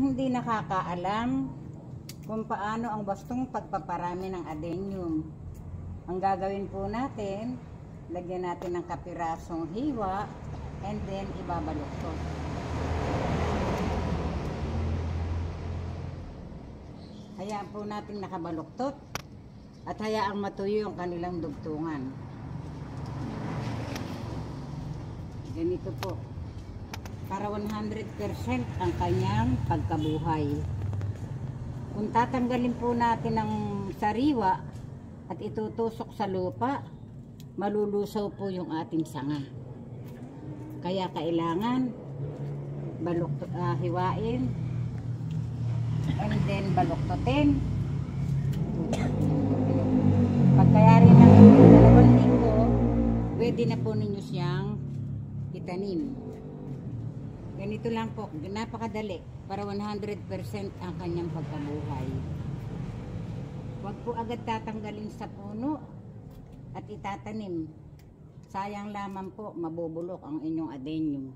hindi nakakaalam kung paano ang wastong pagpaparami ng adenium, ang gagawin po natin, lagyan natin ng kapirasong hiwa and then ibabaluktot. Hayaan po natin nakabaluktot at hayaang matuyo yung kanilang dugtungan. Ganito po. Para 100% ang kanyang pagkabuhay. Kung tatanggalin po natin ang sariwa at itutusok sa lupa, malulusaw po yung ating sanga. Kaya kailangan hiwain and then baluktotin. Pagkayari ng 2 linggo, pwede na po ninyo siyang itanim. Ganito lang po, napakadali para 100% ang kanyang pagkabuhay. Huwag po agad tatanggalin sa puno at itatanim. Sayang lamang po, mabubulok ang inyong adenium.